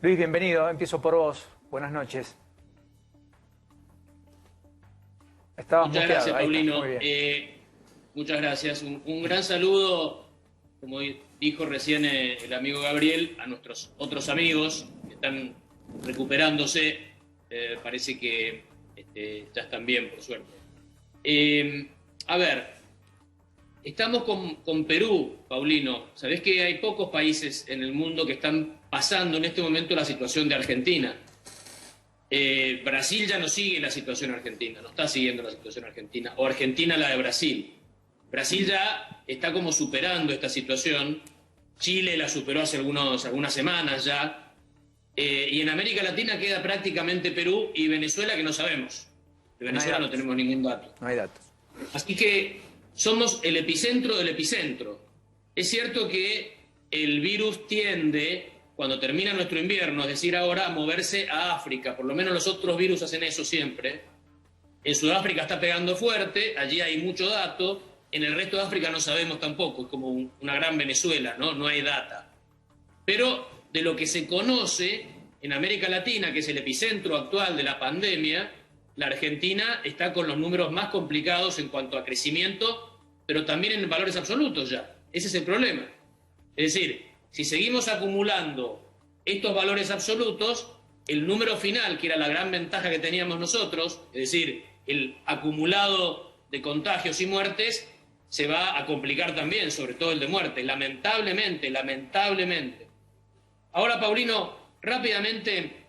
Luis, bienvenido. Empiezo por vos. Buenas noches. Estabas Muchas muteado. gracias, Ahí está. Paulino. Muy bien. Muchas gracias. Un gran saludo, como dijo recién el amigo Gabriel, a nuestros otros amigos que están recuperándose. Parece que ya están bien, por suerte. A ver, estamos con Perú, Paulino. Sabés que hay pocos países en el mundo que están pasando en este momento la situación de Argentina. Brasil ya no sigue la situación argentina, no está siguiendo la situación argentina, o Argentina la de Brasil. Brasil ya está como superando esta situación, Chile la superó hace algunas semanas ya, y en América Latina queda prácticamente Perú y Venezuela, que no sabemos. De Venezuela no tenemos ningún dato. No hay datos. Así que somos el epicentro del epicentro. Es cierto que el virus tiende, cuando termina nuestro invierno, es decir, ahora, a moverse a África. Por lo menos los otros virus hacen eso siempre. En Sudáfrica está pegando fuerte, allí hay mucho dato. En el resto de África no sabemos tampoco, es como una gran Venezuela, ¿no? No hay data. Pero de lo que se conoce en América Latina, que es el epicentro actual de la pandemia, la Argentina está con los números más complicados en cuanto a crecimiento, pero también en valores absolutos ya. Ese es el problema. Es decir, si seguimos acumulando estos valores absolutos, el número final, que era la gran ventaja que teníamos nosotros, es decir, el acumulado de contagios y muertes, se va a complicar también, sobre todo el de muertes, lamentablemente. Ahora, Paulino, rápidamente,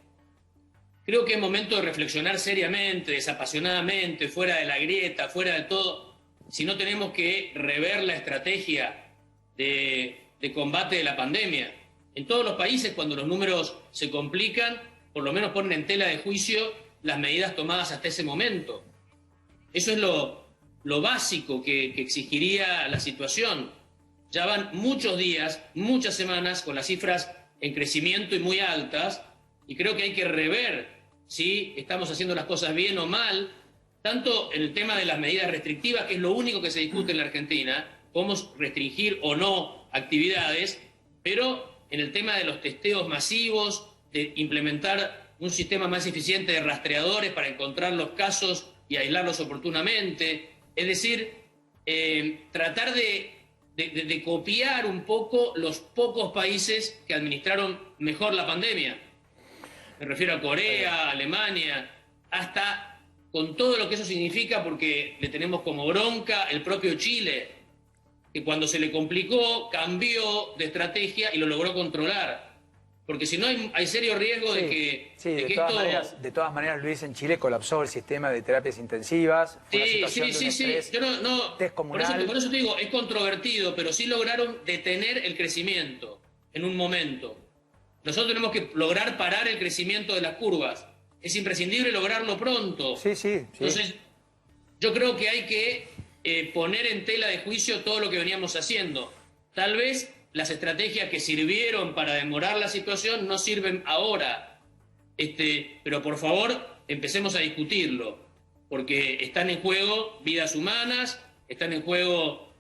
creo que es momento de reflexionar seriamente, desapasionadamente, fuera de la grieta, fuera de todo, si no tenemos que rever la estrategia de combate de la pandemia. En todos los países, cuando los números se complican, por lo menos ponen en tela de juicio las medidas tomadas hasta ese momento. Eso es lo básico que exigiría la situación. Ya van muchos días, muchas semanas con las cifras en crecimiento y muy altas, y creo que hay que rever si estamos haciendo las cosas bien o mal, tanto en el tema de las medidas restrictivas, que es lo único que se discute en la Argentina, podemos restringir o no actividades, pero en el tema de los testeos masivos, de implementar un sistema más eficiente de rastreadores para encontrar los casos y aislarlos oportunamente, es decir, tratar de copiar un poco los pocos países que administraron mejor la pandemia. Me refiero a Corea, Alemania, hasta con todo lo que eso significa, porque le tenemos como bronca el propio Chile, que cuando se le complicó cambió de estrategia y lo logró controlar. Porque si no hay serio riesgo de que de todas maneras, Luis, en Chile colapsó el sistema de terapias intensivas. Fue una situación de un estrés Yo no, descomunal. por eso te digo, es controvertido, pero sí lograron detener el crecimiento en un momento. Nosotros tenemos que lograr parar el crecimiento de las curvas. Es imprescindible lograrlo pronto. Sí. Entonces, yo creo que hay que poner en tela de juicio todo lo que veníamos haciendo. Tal vez las estrategias que sirvieron para demorar la situación no sirven ahora. Pero por favor, empecemos a discutirlo, porque están en juego vidas humanas, están en juego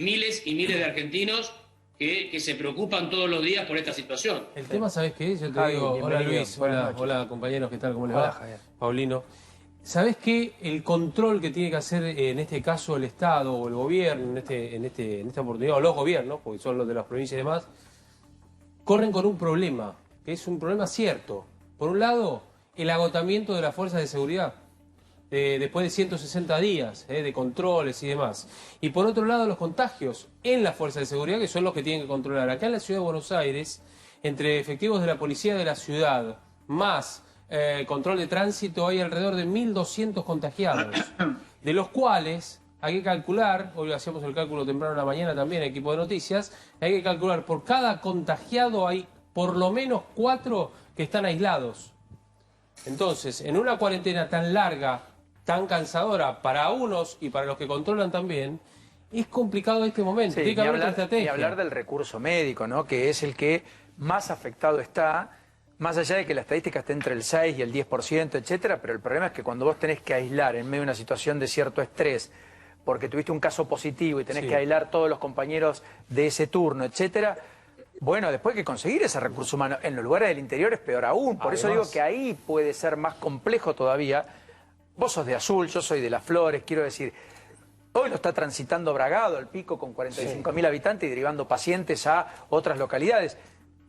miles y miles de argentinos que se preocupan todos los días por esta situación. El tema, ¿sabés qué es? Yo te Javi, digo, hola bienvenido. Luis, Buenas noches. hola compañeros, ¿qué tal? ¿Cómo les Hola, va? Javier. Paulino. ¿Sabés qué? El control que tiene que hacer en este caso el Estado o el gobierno, en esta oportunidad, o los gobiernos, porque son los de las provincias y demás, corren con un problema, que es un problema cierto. Por un lado, el agotamiento de las fuerzas de seguridad, después de 160 días de controles y demás. Y por otro lado, los contagios en las fuerzas de seguridad, que son los que tienen que controlar. Acá en la ciudad de Buenos Aires, entre efectivos de la policía de la ciudad, más control de tránsito, hay alrededor de 1.200 contagiados, de los cuales hay que calcular, hoy hacíamos el cálculo temprano en la mañana también, equipo de noticias, hay que calcular, por cada contagiado hay por lo menos 4 que están aislados. Entonces, en una cuarentena tan larga, tan cansadora para unos y para los que controlan también, es complicado este momento. Sí, Tiene que haber otra ni estrategia. hablar del recurso médico, ¿no? Que es el que más afectado está, más allá de que la estadística esté entre el 6 y el 10%, etcétera, pero el problema es que cuando vos tenés que aislar en medio de una situación de cierto estrés, porque tuviste un caso positivo y tenés que aislar todos los compañeros de ese turno, etcétera, Bueno, después hay que conseguir ese recurso humano. En los lugares del interior es peor aún. Por eso digo que ahí puede ser más complejo todavía. Vos sos de Azul, yo soy de Las Flores, quiero decir, hoy lo está transitando Bragado, el Pico, con 45.000 habitantes y derivando pacientes a otras localidades.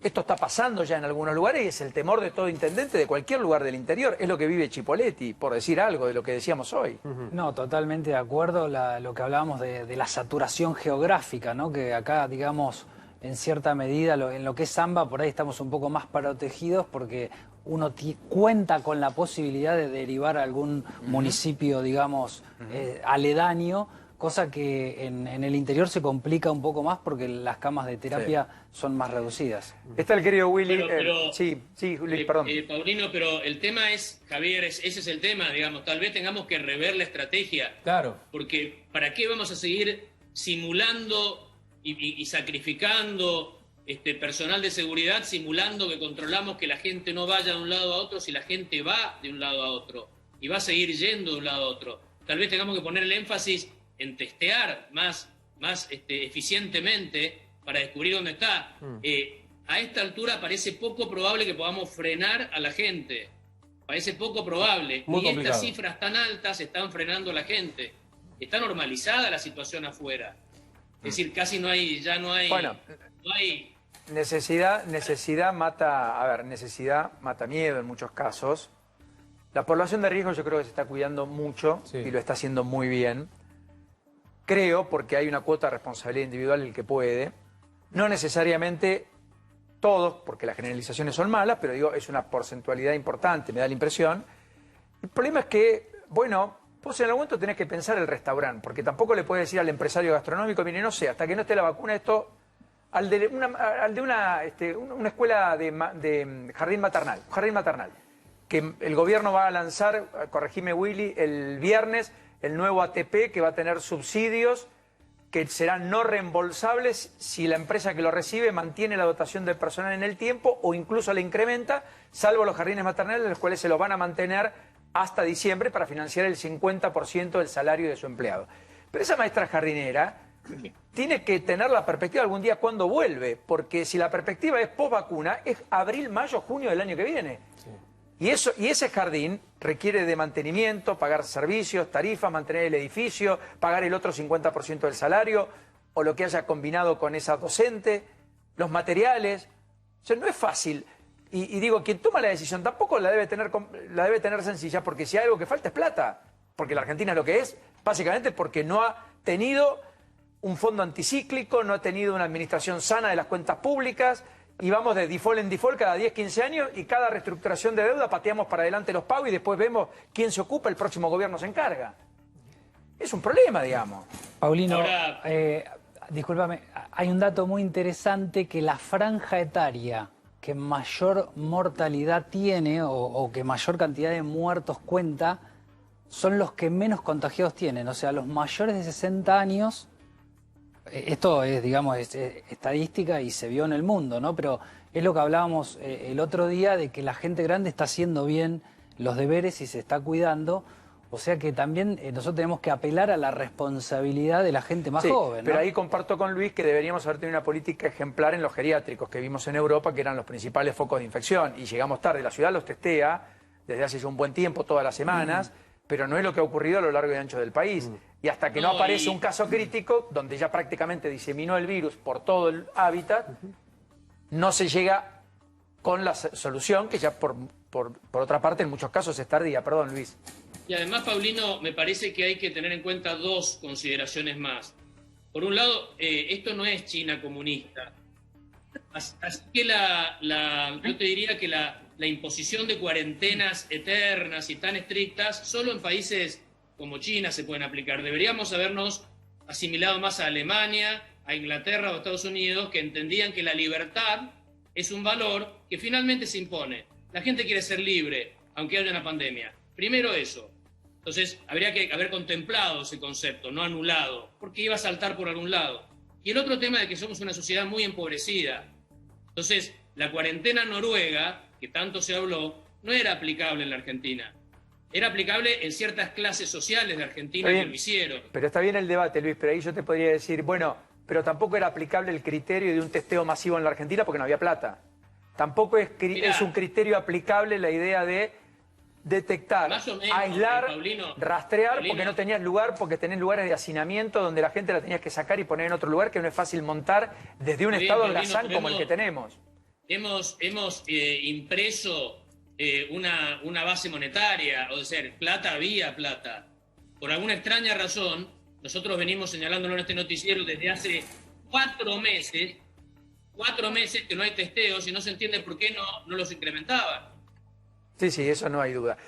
Esto está pasando ya en algunos lugares y es el temor de todo intendente de cualquier lugar del interior. Es lo que vive Chipolletti, por decir algo de lo que decíamos hoy. No, totalmente de acuerdo. Lo que hablábamos de la saturación geográfica, ¿no? Que acá, digamos, en cierta medida, en lo que es Zamba, por ahí estamos un poco más protegidos porque uno cuenta con la posibilidad de derivar a algún municipio, digamos, aledaño, cosa que en el interior se complica un poco más porque las camas de terapia son más reducidas. Está el querido Willy. Pero, sí, Luis, perdón. Paulino, pero el tema es, Javier, ese es el tema, digamos, tal vez tengamos que rever la estrategia. Claro. Porque ¿para qué vamos a seguir simulando y sacrificando personal de seguridad, simulando que controlamos que la gente no vaya de un lado a otro si la gente va de un lado a otro y va a seguir yendo de un lado a otro? Tal vez tengamos que poner el énfasis en testear más eficientemente para descubrir dónde está. A esta altura parece poco probable que podamos frenar a la gente. Parece poco probable. Muy complicado. Estas cifras tan altas están frenando a la gente. Está normalizada la situación afuera. Es decir, casi no hay. Bueno, no hay. Necesidad mata miedo en muchos casos. La población de riesgo yo creo que se está cuidando mucho y lo está haciendo muy bien. Creo, porque hay una cuota de responsabilidad individual el que puede. No necesariamente todos, porque las generalizaciones son malas, pero digo, es una porcentualidad importante, me da la impresión. El problema es que, bueno, vos en algún momento tenés que pensar el restaurante, porque tampoco le puedes decir al empresario gastronómico, mire, no sé, hasta que no esté la vacuna esto, al de una escuela de jardín maternal, que el gobierno va a lanzar, corregime Willy, el viernes, el nuevo ATP que va a tener subsidios que serán no reembolsables si la empresa que lo recibe mantiene la dotación del personal en el tiempo o incluso la incrementa, salvo los jardines maternales, los cuales se los van a mantener hasta diciembre para financiar el 50% del salario de su empleado. Pero esa maestra jardinera tiene que tener la perspectiva algún día cuando vuelve, porque si la perspectiva es post vacuna, es abril, mayo, junio del año que viene. Y ese jardín requiere de mantenimiento, pagar servicios, tarifas, mantener el edificio, pagar el otro 50% del salario, o lo que haya combinado con esa docente, los materiales. O sea, no es fácil. Y digo, quien toma la decisión tampoco la debe tener sencilla, porque si hay algo que falta es plata. Porque la Argentina es lo que es, básicamente porque no ha tenido un fondo anticíclico, no ha tenido una administración sana de las cuentas públicas, y vamos de default en default cada 10, 15 años y cada reestructuración de deuda pateamos para adelante los pagos y después vemos quién se ocupa, el próximo gobierno se encarga. Es un problema, digamos. Paulino, Ahora, discúlpame, hay un dato muy interesante que la franja etaria que mayor mortalidad tiene o que mayor cantidad de muertos cuenta son los que menos contagiados tienen. O sea, los mayores de 60 años... Esto es, digamos, es estadística y se vio en el mundo, ¿no? Pero es lo que hablábamos el otro día de que la gente grande está haciendo bien los deberes y se está cuidando. O sea que también nosotros tenemos que apelar a la responsabilidad de la gente más joven, ¿no? Pero ahí comparto con Luis que deberíamos haber tenido una política ejemplar en los geriátricos que vimos en Europa, que eran los principales focos de infección. Y llegamos tarde. La ciudad los testea desde hace ya un buen tiempo, todas las semanas, pero no es lo que ha ocurrido a lo largo y ancho del país. Y hasta que no aparece un caso crítico, donde ya prácticamente diseminó el virus por todo el hábitat, no se llega con la solución, que ya por otra parte en muchos casos es tardía. Perdón, Luis. Y además, Paulino, me parece que hay que tener en cuenta dos consideraciones más. Por un lado, esto no es China comunista. Así que yo te diría que la imposición de cuarentenas eternas y tan estrictas solo en países como China se pueden aplicar. Deberíamos habernos asimilado más a Alemania, a Inglaterra o a Estados Unidos, que entendían que la libertad es un valor que finalmente se impone. La gente quiere ser libre, aunque haya una pandemia. Primero eso. Entonces, habría que haber contemplado ese concepto, no anulado, porque iba a saltar por algún lado. Y el otro tema de que somos una sociedad muy empobrecida. Entonces, la cuarentena noruega, que tanto se habló, no era aplicable en la Argentina. Era aplicable en ciertas clases sociales de Argentina que lo hicieron. Pero está bien el debate, Luis, pero ahí yo te podría decir, bueno, pero tampoco era aplicable el criterio de un testeo masivo en la Argentina porque no había plata. Tampoco es un criterio aplicable la idea de detectar, más o menos, aislar, Paulino, rastrear, Paulino, porque no tenías lugar, porque tenés lugares de hacinamiento donde la gente la tenías que sacar y poner en otro lugar que no es fácil montar desde un Muy bien, estado Paulino, holgazán pero como el que tenemos. Hemos impreso una base monetaria, o sea, plata había plata. Por alguna extraña razón, nosotros venimos señalándolo en este noticiero desde hace 4 meses que no hay testeos y no se entiende por qué no los incrementaban. Sí, sí, eso no hay duda.